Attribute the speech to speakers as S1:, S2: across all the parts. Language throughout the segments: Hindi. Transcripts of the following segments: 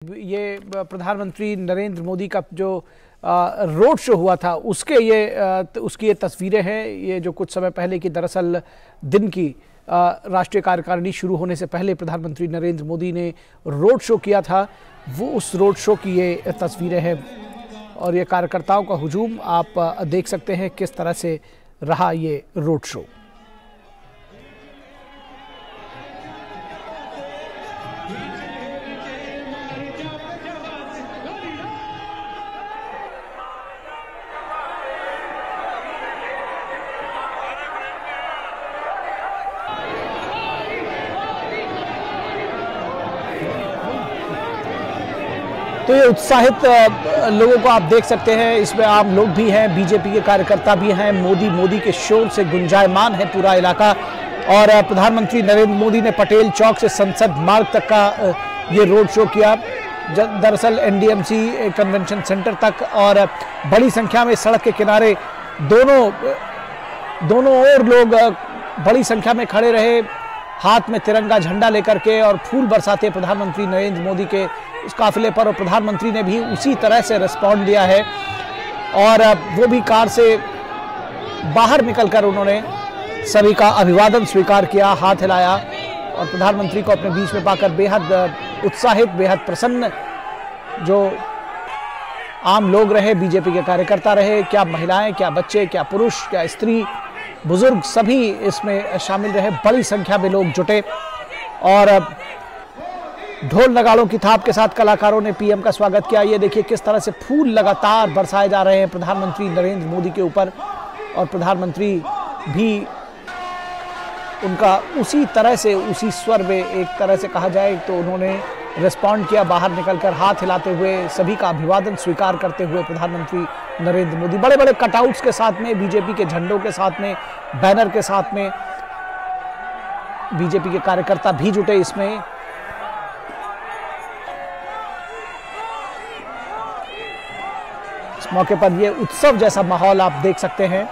S1: ये प्रधानमंत्री नरेंद्र मोदी का जो रोड शो हुआ था उसकी ये तस्वीरें हैं। ये जो कुछ समय पहले की दरअसल दिन की राष्ट्रीय कार्यकारिणी शुरू होने से पहले प्रधानमंत्री नरेंद्र मोदी ने रोड शो किया था, वो उस रोड शो की ये तस्वीरें हैं। और ये कार्यकर्ताओं का हुजूम आप देख सकते हैं किस तरह से रहा ये रोड शो। तो ये उत्साहित लोगों को आप देख सकते हैं, इसमें आम लोग भी हैं, बीजेपी के कार्यकर्ता भी हैं। मोदी के शोर से गुंजायमान है पूरा इलाका। और प्रधानमंत्री नरेंद्र मोदी ने पटेल चौक से संसद मार्ग तक का ये रोड शो किया, दरअसल एनडीएमसी कन्वेंशन सेंटर तक। और बड़ी संख्या में सड़क के किनारे दोनों ओर लोग बड़ी संख्या में खड़े रहे, हाथ में तिरंगा झंडा लेकर के, और फूल बरसाते प्रधानमंत्री नरेंद्र मोदी के उस काफिले पर। और प्रधानमंत्री ने भी उसी तरह से रिस्पॉन्ड दिया है और वो भी कार से बाहर निकलकर उन्होंने सभी का अभिवादन स्वीकार किया, हाथ हिलाया। और प्रधानमंत्री को अपने बीच में पाकर बेहद उत्साहित, बेहद प्रसन्न जो आम लोग रहे, बीजेपी के कार्यकर्ता रहे, क्या महिलाएं, क्या बच्चे, क्या पुरुष, क्या स्त्री, बुजुर्ग, सभी इसमें शामिल रहे। बड़ी संख्या में लोग जुटे और ढोल नगाड़ों की थाप के साथ कलाकारों ने पीएम का स्वागत किया। ये देखिए किस तरह से फूल लगातार बरसाए जा रहे हैं प्रधानमंत्री नरेंद्र मोदी के ऊपर। और प्रधानमंत्री भी उनका उसी तरह से, उसी स्वर में एक तरह से कहा जाए तो उन्होंने रिस्पॉन्ड किया, बाहर निकलकर हाथ हिलाते हुए, सभी का अभिवादन स्वीकार करते हुए प्रधानमंत्री नरेंद्र मोदी। बड़े बड़े कटआउट्स के साथ में, बीजेपी के झंडों के साथ में, बैनर के साथ में बीजेपी के कार्यकर्ता भी जुटे इसमें। इस मौके पर ये उत्सव जैसा माहौल आप देख सकते हैं।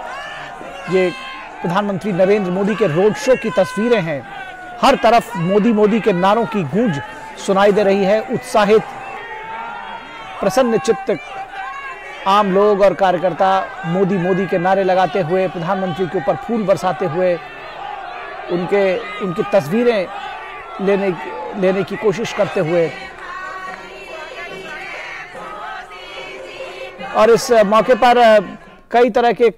S1: ये प्रधानमंत्री नरेंद्र मोदी के रोड शो की तस्वीरें हैं। हर तरफ मोदी के नारों की गूंज सुनाई दे रही है। उत्साहित, प्रसन्न चित्त आम लोग और कार्यकर्ता मोदी के नारे लगाते हुए, प्रधानमंत्री के ऊपर फूल बरसाते हुए, उनकी तस्वीरें लेने की कोशिश करते हुए। और इस मौके पर कई तरह के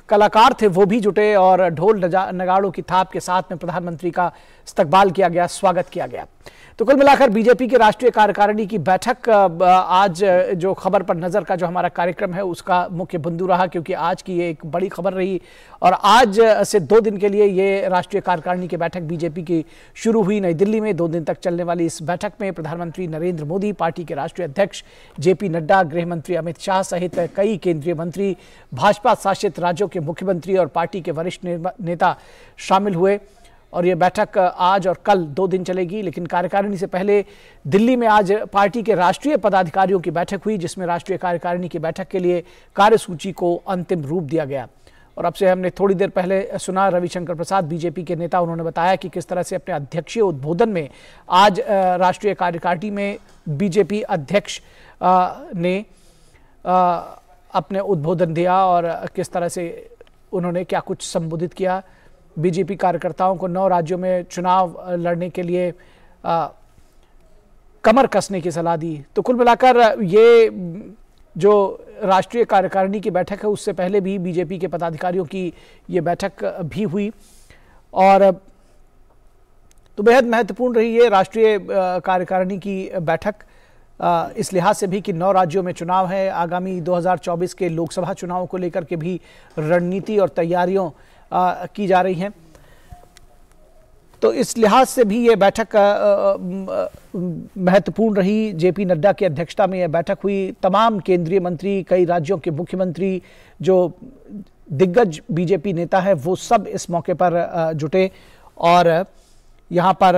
S1: कलाकार थे, वो भी जुटे और ढोल नगाड़ों की थाप के साथ में प्रधानमंत्री का इस्तकबाल किया गया, स्वागत किया गया। तो कुल मिलाकर बीजेपी की राष्ट्रीय कार्यकारिणी की बैठक आज जो खबर पर नजर का जो हमारा कार्यक्रम है उसका मुख्य बिंदु रहा, क्योंकि आज की ये एक बड़ी खबर रही। और आज से 2 दिन के लिए ये राष्ट्रीय कार्यकारिणी की बैठक बीजेपी की शुरू हुई नई दिल्ली में। 2 दिन तक चलने वाली इस बैठक में प्रधानमंत्री नरेंद्र मोदी, पार्टी के राष्ट्रीय अध्यक्ष जेपी नड्डा, गृह मंत्री अमित शाह सहित कई केंद्रीय मंत्री, भाजपा शासित राज्यों के मुख्यमंत्री और पार्टी के वरिष्ठ नेता शामिल हुए। और ये बैठक आज और कल 2 दिन चलेगी। लेकिन कार्यकारिणी से पहले दिल्ली में आज पार्टी के राष्ट्रीय पदाधिकारियों की बैठक हुई, जिसमें राष्ट्रीय कार्यकारिणी की बैठक के लिए कार्यसूची को अंतिम रूप दिया गया। और अब से हमने थोड़ी देर पहले सुना रविशंकर प्रसाद, बीजेपी के नेता, उन्होंने बताया कि किस तरह से अपने अध्यक्षीय उद्बोधन में आज राष्ट्रीय कार्यकारिणी में बीजेपी अध्यक्ष ने अपने उद्बोधन दिया और किस तरह से उन्होंने क्या कुछ संबोधित किया। बीजेपी कार्यकर्ताओं को 9 राज्यों में चुनाव लड़ने के लिए कमर कसने की सलाह दी। तो कुल मिलाकर ये जो राष्ट्रीय कार्यकारिणी की बैठक है उससे पहले भी बीजेपी के पदाधिकारियों की ये बैठक भी हुई। और तो बेहद महत्वपूर्ण रही है राष्ट्रीय कार्यकारिणी की बैठक इस लिहाज से भी कि 9 राज्यों में चुनाव है। आगामी 2024 के लोकसभा चुनावों को लेकर के भी रणनीति और तैयारियों की जा रही हैं। तो इस लिहाज से भी ये बैठक महत्वपूर्ण रही। जेपी नड्डा की अध्यक्षता में यह बैठक हुई। तमाम केंद्रीय मंत्री, कई राज्यों के मुख्यमंत्री, जो दिग्गज बीजेपी नेता है, वो सब इस मौके पर जुटे। और यहाँ पर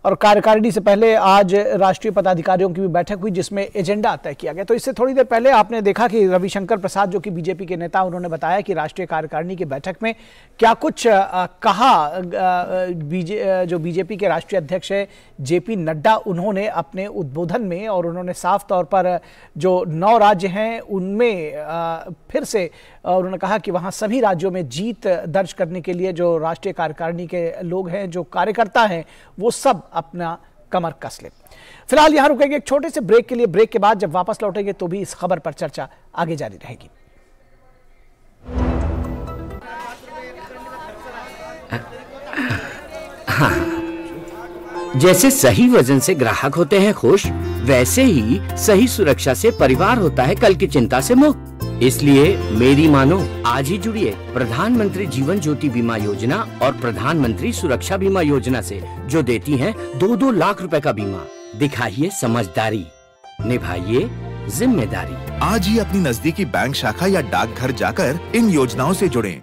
S1: और कार्यकारिणी से पहले आज राष्ट्रीय पदाधिकारियों की भी बैठक हुई जिसमें एजेंडा तय किया गया। तो इससे थोड़ी देर पहले आपने देखा कि रविशंकर प्रसाद जो कि बीजेपी के नेता, उन्होंने बताया कि राष्ट्रीय कार्यकारिणी की बैठक में क्या कुछ कहा। जो बीजेपी के राष्ट्रीय अध्यक्ष है जेपी नड्डा, उन्होंने अपने उद्बोधन में और उन्होंने साफ तौर पर जो 9 राज्य हैं उनमें फिर से उन्होंने कहा कि वहां सभी राज्यों में जीत दर्ज करने के लिए जो राष्ट्रीय कार्यकारिणी के लोग हैं, जो कार्यकर्ता हैं, वो सब अपना कमर कस ले। फिलहाल यहां रुकेंगे एक छोटे से ब्रेक के लिए। ब्रेक के बाद जब वापस लौटेंगे तो भी इस खबर पर चर्चा आगे जारी रहेगी।
S2: हाँ, जैसे सही वजन से ग्राहक होते हैं खुश, वैसे ही सही सुरक्षा से परिवार होता है कल की चिंता से मुक्त। इसलिए मेरी मानो, आज ही जुड़िए प्रधानमंत्री जीवन ज्योति बीमा योजना और प्रधानमंत्री सुरक्षा बीमा योजना से, जो देती हैं 2-2 लाख रुपए का बीमा। दिखाइए समझदारी, निभाइए जिम्मेदारी।
S3: आज ही अपनी नजदीकी बैंक शाखा या डाकघर जाकर इन योजनाओं से जुड़ें।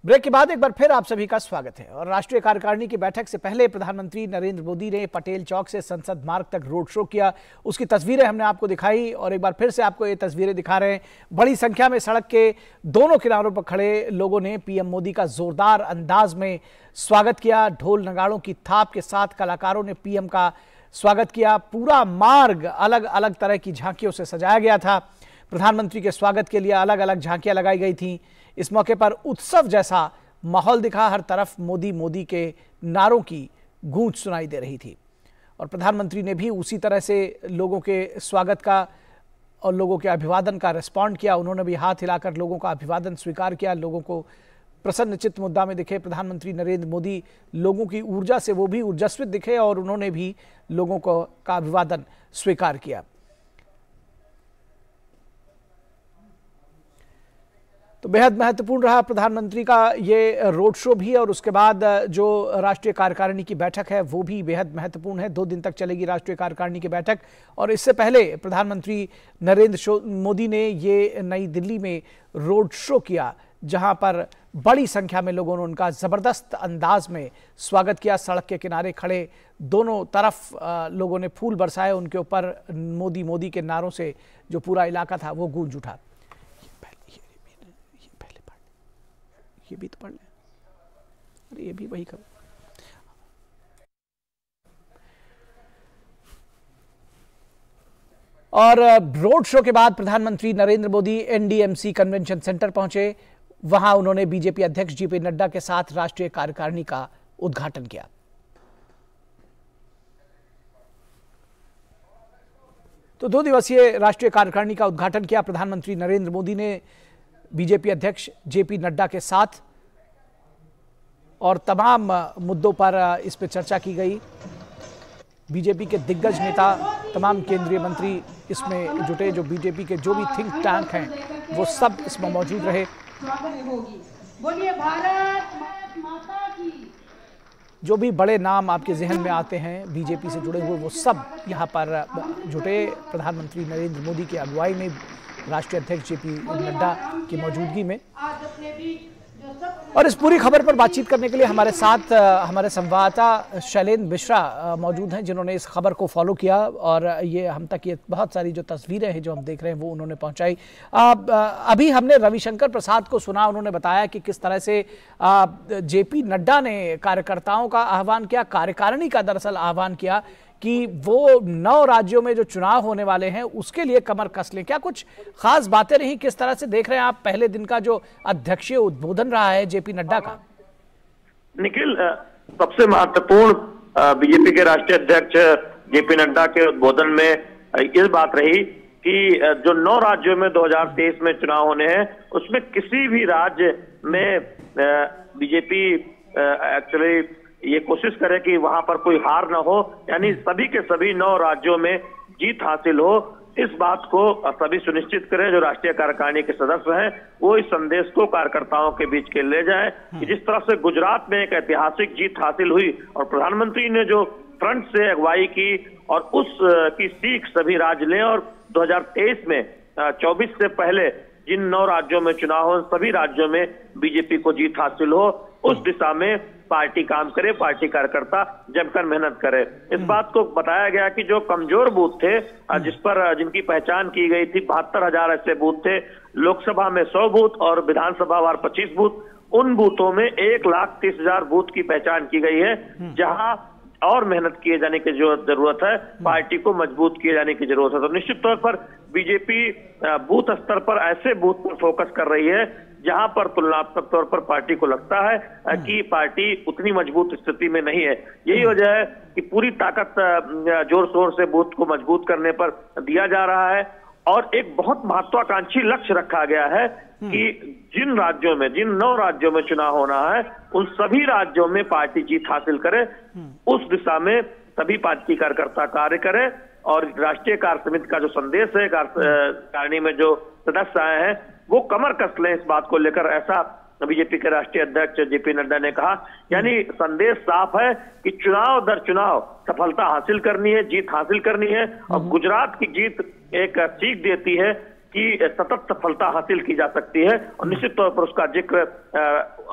S1: ब्रेक के बाद एक बार फिर आप सभी का स्वागत है। और राष्ट्रीय कार्यकारिणी की बैठक से पहले प्रधानमंत्री नरेंद्र मोदी ने पटेल चौक से संसद मार्ग तक रोड शो किया। उसकी तस्वीरें हमने आपको दिखाई और एक बार फिर से आपको ये तस्वीरें दिखा रहे हैं। बड़ी संख्या में सड़क के दोनों किनारों पर खड़े लोगों ने पीएम मोदी का जोरदार अंदाज में स्वागत किया। ढोल नगाड़ों की थाप के साथ कलाकारों ने पीएम का स्वागत किया। पूरा मार्ग अलग अलग तरह की झांकियों से सजाया गया था। प्रधानमंत्री के स्वागत के लिए अलग अलग झांकियां लगाई गई थी। इस मौके पर उत्सव जैसा माहौल दिखा। हर तरफ मोदी मोदी के नारों की गूंज सुनाई दे रही थी और प्रधानमंत्री ने भी उसी तरह से लोगों के स्वागत का और लोगों के अभिवादन का रिस्पॉन्ड किया। उन्होंने भी हाथ हिलाकर लोगों का अभिवादन स्वीकार किया। लोगों को प्रसन्नचित्त मुद्दा में दिखे प्रधानमंत्री नरेंद्र मोदी। लोगों की ऊर्जा से वो भी ऊर्जास्वित दिखे और उन्होंने भी लोगों का अभिवादन स्वीकार किया। तो बेहद महत्वपूर्ण रहा प्रधानमंत्री का ये रोड शो भी और उसके बाद जो राष्ट्रीय कार्यकारिणी की बैठक है वो भी बेहद महत्वपूर्ण है। 2 दिन तक चलेगी राष्ट्रीय कार्यकारिणी की बैठक। और इससे पहले प्रधानमंत्री नरेंद्र मोदी ने ये नई दिल्ली में रोड शो किया, जहां पर बड़ी संख्या में लोगों ने उनका जबरदस्त अंदाज में स्वागत किया। सड़क के किनारे खड़े दोनों तरफ लोगों ने फूल बरसाए। उनके ऊपर मोदी मोदी के नारों से जो पूरा इलाका था वो गूंज उठा। ये भी तो पढ़ लें। अरे ये भी वही खबर। और रोड शो के बाद प्रधानमंत्री Narendra Modi NDMC convention centre पहुंचे। वहां उन्होंने बीजेपी अध्यक्ष जेपी नड्डा के साथ राष्ट्रीय कार्यकारिणी का उद्घाटन किया। तो 2 दिवसीय राष्ट्रीय कार्यकारिणी का उद्घाटन किया प्रधानमंत्री नरेंद्र मोदी ने बीजेपी अध्यक्ष जेपी नड्डा के साथ और तमाम मुद्दों पर इस पर चर्चा की गई। बीजेपी के दिग्गज नेता, तमाम केंद्रीय मंत्री इसमें जुटे। जो बीजेपी के जो भी थिंक टैंक हैं वो सब इसमें मौजूद रहे। बोलिए भारत माता की। जो भी बड़े नाम आपके जहन में आते हैं बीजेपी से जुड़े हुए वो सब यहाँ पर जुटे। प्रधानमंत्री नरेंद्र मोदी की अगुवाई में, राष्ट्रीय अध्यक्ष जेपी नड्डा की मौजूदगी में। और इस पूरी खबर पर बातचीत करने के लिए हमारे साथ हमारे संवाददाता शैलेंद्र मिश्रा मौजूद हैं, जिन्होंने इस खबर को फॉलो किया और ये हम तक ये बहुत सारी जो तस्वीरें हैं जो हम देख रहे हैं वो उन्होंने पहुंचाई। अभी हमने रविशंकर प्रसाद को सुना, उन्होंने बताया कि किस तरह से जेपी नड्डा ने कार्यकर्ताओं का आह्वान किया, कार्यकारिणी का दरअसल आह्वान किया कि वो 9 राज्यों में जो चुनाव होने वाले हैं उसके लिए कमर कस लें। क्या कुछ खास बातें रही? किस तरह से देख रहे हैं आप पहले दिन का जो अध्यक्षीय उद्बोधन रहा है जेपी नड्डा का?
S4: निखिल, सबसे महत्वपूर्ण बीजेपी के राष्ट्रीय अध्यक्ष जेपी नड्डा के उद्बोधन में इस बात रही कि जो 9 राज्यों में 2023 में चुनाव होने हैं उसमें किसी भी राज्य में बीजेपी एक्चुअली ये कोशिश करे कि वहां पर कोई हार ना हो, यानी सभी के सभी 9 राज्यों में जीत हासिल हो। इस बात को सभी सुनिश्चित करें। जो राष्ट्रीय कार्यकारिणी के सदस्य हैं वो इस संदेश को कार्यकर्ताओं के बीच के ले जाएं कि जिस तरह से गुजरात में एक ऐतिहासिक जीत हासिल हुई और प्रधानमंत्री ने जो फ्रंट से अगुवाई की और उस की सीख सभी राज्य लें और 2023 में 24 से पहले जिन 9 राज्यों में चुनाव हो सभी राज्यों में बीजेपी को जीत हासिल हो। उस दिशा में पार्टी काम करे, पार्टी कार्यकर्ता जमकर मेहनत करे। इस बात को बताया गया कि जो कमजोर बूथ थे, जिनकी पहचान की गई थी, 72,000 ऐसे बूथ थे, लोकसभा में 100 बूथ और विधानसभा वार 25 बूथ, उन बूथों में 1,30,000 बूथ की पहचान की गई है, जहां और मेहनत किए जाने की जरूरत है, पार्टी को मजबूत किए जाने की जरूरत है। तो निश्चित तौर पर बीजेपी बूथ स्तर पर ऐसे बूथ पर फोकस कर रही है जहां पर तुलनात्मक तौर पर पार्टी को लगता है कि पार्टी उतनी मजबूत स्थिति में नहीं है। यही वजह है कि पूरी ताकत जोर शोर से बूथ को मजबूत करने पर दिया जा रहा है और एक बहुत महत्वाकांक्षी लक्ष्य रखा गया है कि जिन 9 राज्यों में चुनाव होना है, उन सभी राज्यों में पार्टी जीत हासिल करे। उस दिशा में सभी पार्टी कार्यकर्ता कार्य करें और राष्ट्रीय कार्य समिति का जो संदेश है, कार्यकारिणी में जो सदस्य आए हैं, वो कमर कस लें इस बात को लेकर, ऐसा बीजेपी के राष्ट्रीय अध्यक्ष जेपी नड्डा ने कहा। यानी संदेश साफ है कि चुनाव दर चुनाव सफलता हासिल करनी है, जीत हासिल करनी है और गुजरात की जीत एक सीख देती है कि सतत सफलता हासिल की जा सकती है और निश्चित तौर पर उसका जिक्र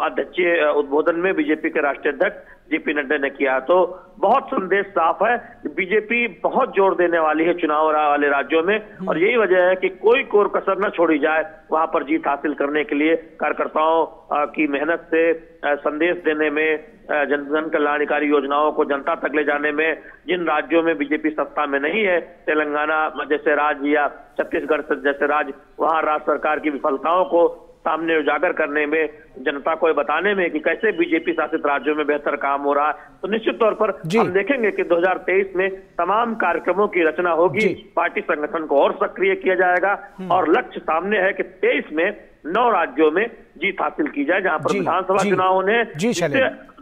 S4: अध्यक्षीय उद्बोधन में बीजेपी के राष्ट्रीय अध्यक्ष जेपी नड्डा ने किया। तो बहुत संदेश साफ है, बीजेपी बहुत जोर देने वाली है चुनाव वाले राज्यों में और यही वजह है कि कोई कोर कसर न छोड़ी जाए वहां पर जीत हासिल करने के लिए। कार्यकर्ताओं की मेहनत से संदेश देने में, जन कल्याणकारी योजनाओं को जनता तक ले जाने में, जिन राज्यों में बीजेपी सत्ता में नहीं है, तेलंगाना जैसे राज्य या छत्तीसगढ़ जैसे राज्य, वहां राज्य सरकार की विफलताओं को सामने उजागर करने में, जनता को बताने में कि कैसे बीजेपी शासित राज्यों में बेहतर काम हो रहा है। तो निश्चित तौर पर हम देखेंगे कि 2023 में तमाम कार्यक्रमों की रचना होगी, पार्टी संगठन को और सक्रिय किया जाएगा और लक्ष्य सामने है कि 23 में 9 राज्यों में जीत हासिल की जाए, जहां पर विधानसभा चुनाव होने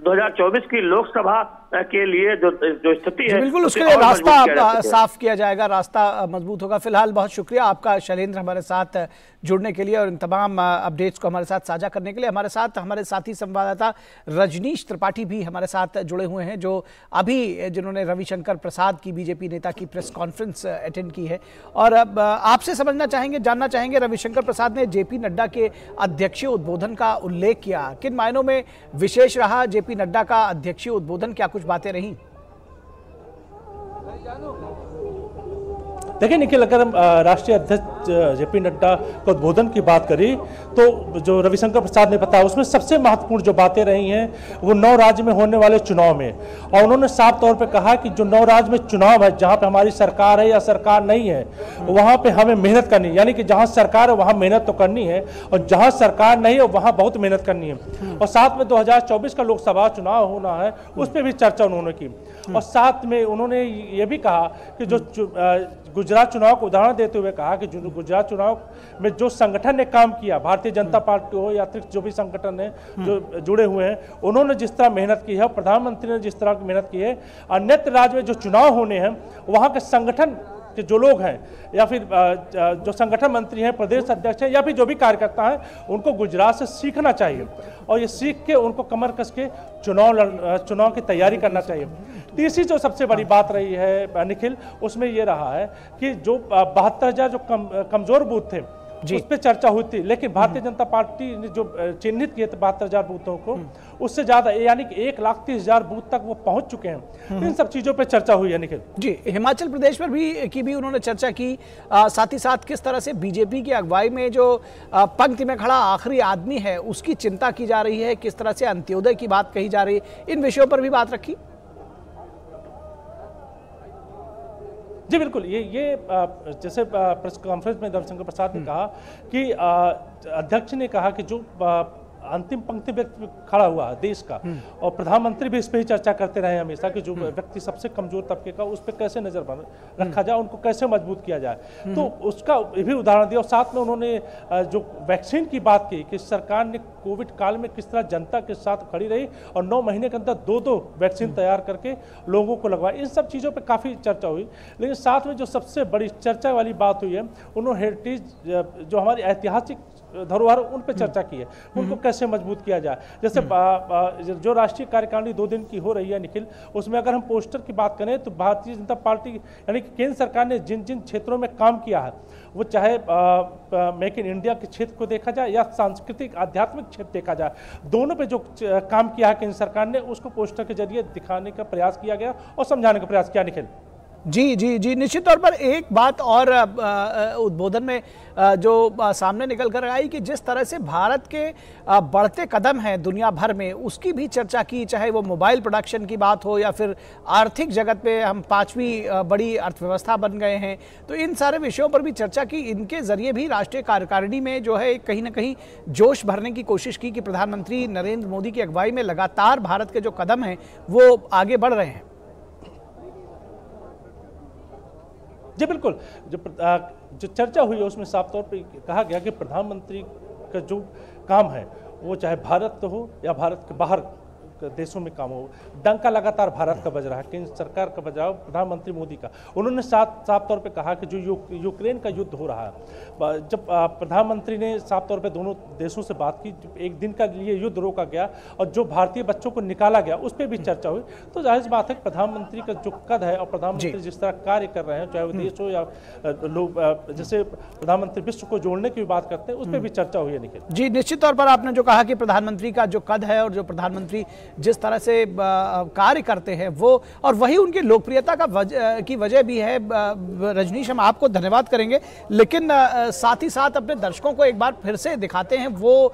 S4: 2024 की लोकसभा के लिए जो स्थिति है,
S1: बिल्कुल उसके लिए रास्ता साफ किया जाएगा, रास्ता मजबूत होगा। फिलहाल बहुत शुक्रिया आपका शैलेंद्र, हमारे साथ जुड़ने के लिए और इन तमाम अपडेट्स को हमारे साथ साझा करने के लिए। हमारे साथ हमारे साथी संवाददाता रजनीश त्रिपाठी भी हमारे साथ जुड़े हुए हैं, जो अभी जिन्होंने रविशंकर प्रसाद की, बीजेपी नेता की प्रेस कॉन्फ्रेंस अटेंड की है और अब आपसे जानना चाहेंगे रविशंकर प्रसाद ने जेपी नड्डा के अध्यक्षीय उद्बोधन का उल्लेख किया, किन मायनों में विशेष रहा जेपी नड्डा का अध्यक्षीय उद्बोधन, क्या कुछ बातें रही?
S5: देखिए निखिल, अगर हम राष्ट्रीय अध्यक्ष जेपी नड्डा के उद्बोधन की बात करें तो जो रविशंकर प्रसाद ने बताया उसमें सबसे महत्वपूर्ण जो बातें रही हैं वो 9 राज्य में होने वाले चुनाव में, और उन्होंने साफ तौर पे कहा कि जो 9 राज्य में चुनाव है, जहां पे हमारी सरकार है या सरकार नहीं है, वहां पे हमें मेहनत करनी है। यानी कि जहां सरकार है वहां मेहनत तो करनी है और जहां सरकार नहीं है वहां बहुत मेहनत करनी है। और साथ में 2024 का लोकसभा चुनाव होना है, उस पर भी चर्चा उन्होंने की और साथ में उन्होंने ये भी कहा कि जो गुजरात चुनाव को उदाहरण देते हुए कहा कि जो गुजरात चुनाव में जो संगठन ने काम किया, भारतीय जनता पार्टी हो या अतिरिक्त जो भी संगठन है जो जुड़े हुए हैं, उन्होंने जिस तरह मेहनत की है, प्रधानमंत्री ने जिस तरह की मेहनत की है, अन्यत्र राज्य में जो चुनाव होने हैं वहां के संगठन के जो लोग हैं या फिर जो संगठन मंत्री हैं, प्रदेश अध्यक्ष हैं या फिर जो भी कार्यकर्ता हैं, उनको गुजरात से सीखना चाहिए और ये सीख के उनको कमर कस के चुनाव की तैयारी करना चाहिए। तीसरी जो सबसे बड़ी बात रही है निखिल, उसमें ये रहा है कि जो 72,000 जो कमजोर बूथ थे उस पर चर्चा हुई थी, लेकिन भारतीय जनता पार्टी ने जो चिन्हित किए थे 72,000 बूथों को, उससे ज्यादा यानी कि 1,30,000 बूथ तक वो पहुंच चुके हैं। इन सब चीजों पे चर्चा हुई है निखिल
S1: जी। हिमाचल प्रदेश पर भी उन्होंने चर्चा की, साथ ही साथ किस तरह से बीजेपी की अगुवाई में जो पंक्ति में खड़ा आखिरी आदमी है उसकी चिंता की जा रही है, किस तरह से अंत्योदय की बात कही जा रही है, इन विषयों पर भी बात रखी।
S5: जी बिल्कुल, ये जैसे प्रेस कॉन्फ्रेंस में रविशंकर प्रसाद ने कहा कि अध्यक्ष ने कहा कि जो अंतिम पंक्ति व्यक्ति खड़ा हुआ है देश का, और प्रधानमंत्री भी इस पर ही चर्चा करते रहे हमेशा कि जो व्यक्ति सबसे कमजोर तबके का, उस पर कैसे नजर रखा जाए, उनको कैसे मजबूत किया जाए, तो उसका भी उदाहरण दिया। और साथ में उन्होंने जो वैक्सीन की बात की कि सरकार ने कोविड काल में किस तरह जनता के साथ खड़ी रही और 9 महीने के अंदर 2 वैक्सीन तैयार करके लोगों को लगवाई। इन सब चीज़ों पर काफ़ी चर्चा हुई, लेकिन साथ में जो सबसे बड़ी चर्चा वाली बात हुई है, उन्होंने हेरिटेज जो हमारी ऐतिहासिक धरोहर उन पर चर्चा की है, उनको कैसे मजबूत किया जाए। जैसे जो राष्ट्रीय कार्यकारिणी 2 दिन की हो रही है निखिल, उसमें अगर हम पोस्टर की बात करें तो भारतीय जनता पार्टी यानी कि केंद्र सरकार ने जिन जिन क्षेत्रों में काम किया है, वो चाहे मेक इन इंडिया के क्षेत्र को देखा जाए या सांस्कृतिक आध्यात्मिक क्षेत्र देखा जाए, दोनों पे जो काम किया है केंद्र सरकार ने, उसको पोस्टर के जरिए दिखाने का प्रयास किया गया और समझाने का प्रयास किया निखिल।
S1: जी जी जी, निश्चित तौर पर एक बात और उद्बोधन में जो सामने निकल कर आई कि जिस तरह से भारत के बढ़ते कदम हैं दुनिया भर में, उसकी भी चर्चा की, चाहे वो मोबाइल प्रोडक्शन की बात हो या फिर आर्थिक जगत पे हम 5वीं बड़ी अर्थव्यवस्था बन गए हैं, तो इन सारे विषयों पर भी चर्चा की। इनके जरिए भी राष्ट्रीय कार्यकारिणी में जो है कहीं ना कहीं जोश भरने की कोशिश की कि प्रधानमंत्री नरेंद्र मोदी की अगुवाई में लगातार भारत के जो कदम हैं वो आगे बढ़ रहे हैं।
S5: जी बिल्कुल, जो चर्चा हुई है उसमें साफ तौर पे कहा गया कि प्रधानमंत्री का जो काम है वो चाहे भारत हो या भारत के बाहर देशों में काम हो, डंका लगातार भारत का बज रहा है, केंद्र सरकार का बज रहा है, प्रधानमंत्री मोदी का। उन्होंने साफ तौर पे कहा कि जो यूक्रेन का युद्ध हो रहा है, जब प्रधानमंत्री ने साफ तौर पे दोनों देशों से बात की, एक दिन का लिए युद्ध रोका गया और जो भारतीय बच्चों को निकाला गया उस पर भी चर्चा हुई। तो जाहिर बात है कि प्रधानमंत्री का जो कद है और प्रधानमंत्री जिस तरह कार्य कर रहे हैं, चाहे वो देश हो या लोग, जैसे प्रधानमंत्री विश्व को जोड़ने की भी बात करते हैं, उस पर भी चर्चा हुई है निखिल।
S1: जी, निश्चित तौर पर आपने जो कहा कि प्रधानमंत्री का जो कद है और जो प्रधानमंत्री जिस तरह से कार्य करते हैं वो, और वही उनकी लोकप्रियता की वजह भी है। रजनीश, हम आपको धन्यवाद करेंगे, लेकिन साथ ही साथ अपने दर्शकों को एक बार फिर से दिखाते हैं वो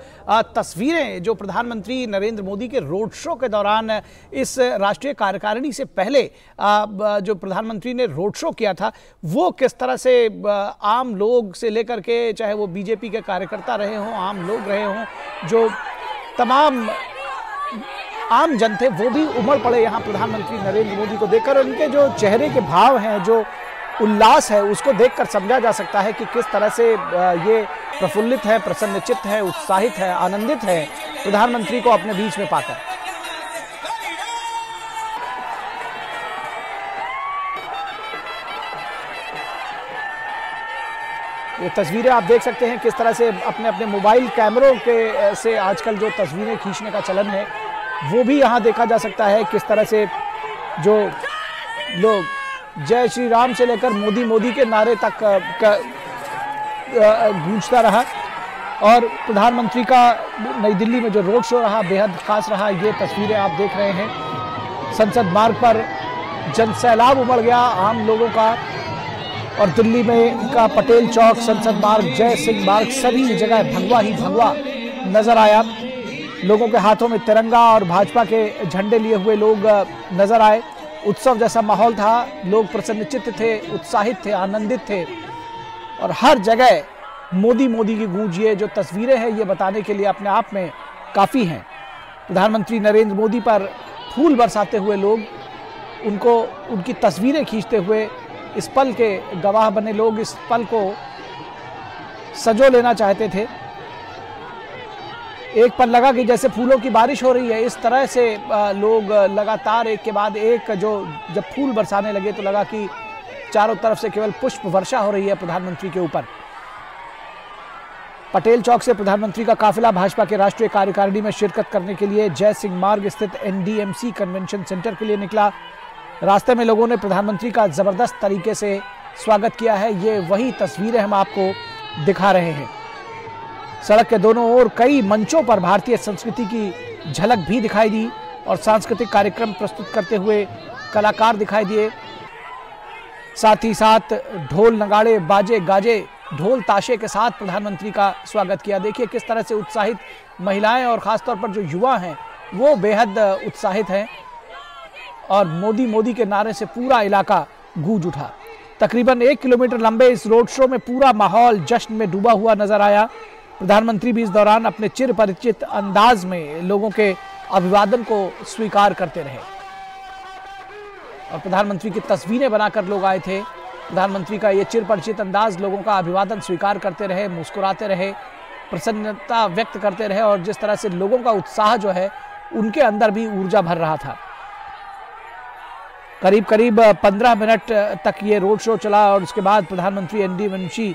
S1: तस्वीरें जो प्रधानमंत्री नरेंद्र मोदी के रोड शो के दौरान इस राष्ट्रीय कार्यकारिणी से पहले जो प्रधानमंत्री ने रोड शो किया था, वो किस तरह से आम लोग से लेकर के, चाहे वो बीजेपी के कार्यकर्ता रहे हों, आम लोग रहे हों, जो तमाम आम जन थे, वो भी उमड़ पड़े यहाँ प्रधानमंत्री नरेंद्र मोदी को देखकर। उनके जो चेहरे के भाव हैं, जो उल्लास है, उसको देखकर समझा जा सकता है कि किस तरह से ये प्रफुल्लित है, प्रसन्नचित्त है, उत्साहित है, आनंदित है प्रधानमंत्री को अपने बीच में पाकर। ये तस्वीरें आप देख सकते हैं किस तरह से अपने अपने मोबाइल कैमरों के से आजकल जो तस्वीरें खींचने का चलन है वो भी यहाँ देखा जा सकता है। किस तरह से जो लोग जय श्री राम से लेकर मोदी मोदी के नारे तक गूंजता रहा, और प्रधानमंत्री का नई दिल्ली में जो रोड शो रहा बेहद खास रहा। ये तस्वीरें आप देख रहे हैं, संसद मार्ग पर जनसैलाब उमड़ गया आम लोगों का, और दिल्ली में का पटेल चौक, संसद मार्ग, जय सिंह मार्ग, सभी जगह भगवा ही भगवा नजर आया। लोगों के हाथों में तिरंगा और भाजपा के झंडे लिए हुए लोग नजर आए। उत्सव जैसा माहौल था, लोग प्रसन्नचित्त थे, उत्साहित थे, आनंदित थे, और हर जगह मोदी मोदी की गूंज। ये जो तस्वीरें हैं ये बताने के लिए अपने आप में काफ़ी हैं। प्रधानमंत्री नरेंद्र मोदी पर फूल बरसाते हुए लोग, उनको उनकी तस्वीरें खींचते हुए, इस पल के गवाह बने लोग इस पल को सजो लेना चाहते थे। एक पल लगा कि जैसे फूलों की बारिश हो रही है, इस तरह से लोग लगातार एक के बाद एक जब फूल बरसाने लगे तो लगा कि चारों तरफ से केवल पुष्प वर्षा हो रही है प्रधानमंत्री के ऊपर। पटेल चौक से प्रधानमंत्री का काफिला भाजपा के राष्ट्रीय कार्यकारिणी में शिरकत करने के लिए जय सिंह मार्ग स्थित NDMC कन्वेंशन सेंटर के लिए निकला। रास्ते में लोगों ने प्रधानमंत्री का जबरदस्त तरीके से स्वागत किया है। ये वही तस्वीरें हम आपको दिखा रहे हैं। सड़क के दोनों ओर कई मंचों पर भारतीय संस्कृति की झलक भी दिखाई दी, और सांस्कृतिक कार्यक्रम प्रस्तुत करते हुए कलाकार दिखाई दिए। साथ ही साथ ढोल नगाड़े, बाजे गाजे, ढोल ताशे के साथ प्रधानमंत्री का स्वागत किया। देखिए किस तरह से उत्साहित महिलाएं और खासतौर पर जो युवा हैं वो बेहद उत्साहित हैं, और मोदी मोदी के नारे से पूरा इलाका गूंज उठा। तकरीबन 1 किलोमीटर लंबे इस रोड शो में पूरा माहौल जश्न में डूबा हुआ नजर आया। प्रधानमंत्री भी इस दौरान अपने चिर परिचित अंदाज में लोगों के अभिवादन को स्वीकार करते रहे, और प्रधानमंत्री की तस्वीरें बनाकर लोग आए थे। प्रधानमंत्री का ये चिर परिचित अंदाज लोगों का अभिवादन स्वीकार करते रहे, मुस्कुराते रहे, प्रसन्नता व्यक्त करते रहे, और जिस तरह से लोगों का उत्साह जो है उनके अंदर भी ऊर्जा भर रहा था। करीब करीब 15 मिनट तक ये रोड शो चला, और उसके बाद प्रधानमंत्री NDMC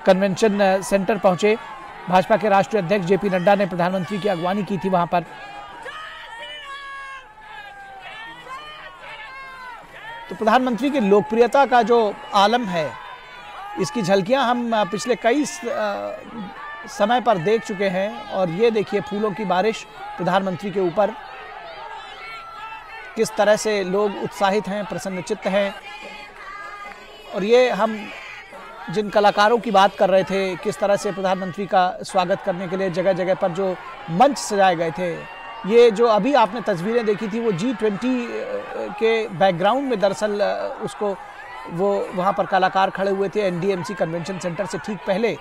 S1: कन्वेंशन सेंटर पहुंचे। भाजपा के राष्ट्रीय अध्यक्ष जेपी नड्डा ने प्रधानमंत्री की अगवानी की थी वहां पर। तो प्रधानमंत्री की लोकप्रियता का जो आलम है, इसकी झलकियां हम पिछले कई समय पर देख चुके हैं। और ये देखिए फूलों की बारिश प्रधानमंत्री के ऊपर, किस तरह से लोग उत्साहित हैं, प्रसन्नचित्त हैं। और ये हम जिन कलाकारों की बात कर रहे थे, किस तरह से प्रधानमंत्री का स्वागत करने के लिए जगह जगह पर जो मंच सजाए गए थे, ये जो अभी आपने तस्वीरें देखी थी वो G20 के बैकग्राउंड में दरअसल उसको वो वहाँ पर कलाकार खड़े हुए थे। NDMC कन्वेंशन सेंटर से ठीक पहले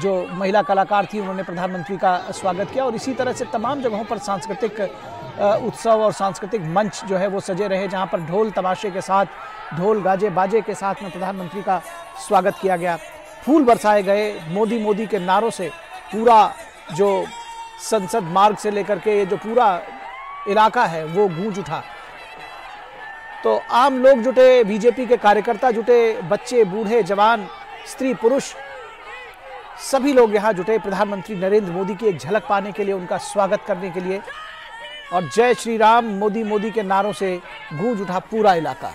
S1: जो महिला कलाकार थी उन्होंने प्रधानमंत्री का स्वागत किया। और इसी तरह से तमाम जगहों पर सांस्कृतिक उत्सव और सांस्कृतिक मंच जो है वो सजे रहे, जहाँ पर ढोल तमाशे के साथ, ढोल गाजे बाजे के साथ में प्रधानमंत्री का स्वागत किया गया। फूल बरसाए गए, मोदी मोदी के नारों से पूरा जो संसद मार्ग से लेकर के ये जो पूरा इलाका है वो गूंज उठा। तो आम लोग जुटे, बीजेपी के कार्यकर्ता जुटे, बच्चे बूढ़े जवान स्त्री पुरुष सभी लोग यहाँ जुटे प्रधानमंत्री नरेंद्र मोदी की एक झलक पाने के लिए, उनका स्वागत करने के लिए। और जय श्री राम मोदी मोदी के नारों से गूंज उठा पूरा इलाका।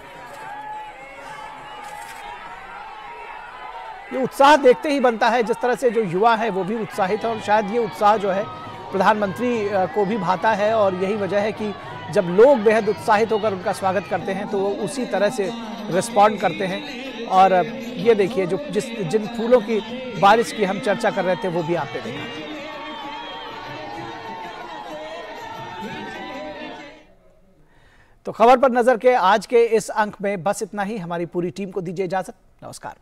S1: ये उत्साह देखते ही बनता है, जिस तरह से जो युवा है वो भी उत्साहित है। और शायद ये उत्साह जो है प्रधानमंत्री को भी भाता है। और यही वजह है कि जब लोग बेहद उत्साहित होकर उनका स्वागत करते हैं तो वो उसी तरह से रिस्पॉन्ड करते हैं। और ये देखिए जो जिन फूलों की बारिश की हम चर्चा कर रहे थे वो भी आपने देखा। तो खबर पर नजर के आज के इस अंक में बस इतना ही। हमारी पूरी टीम को दीजिए इजाजत। नमस्कार।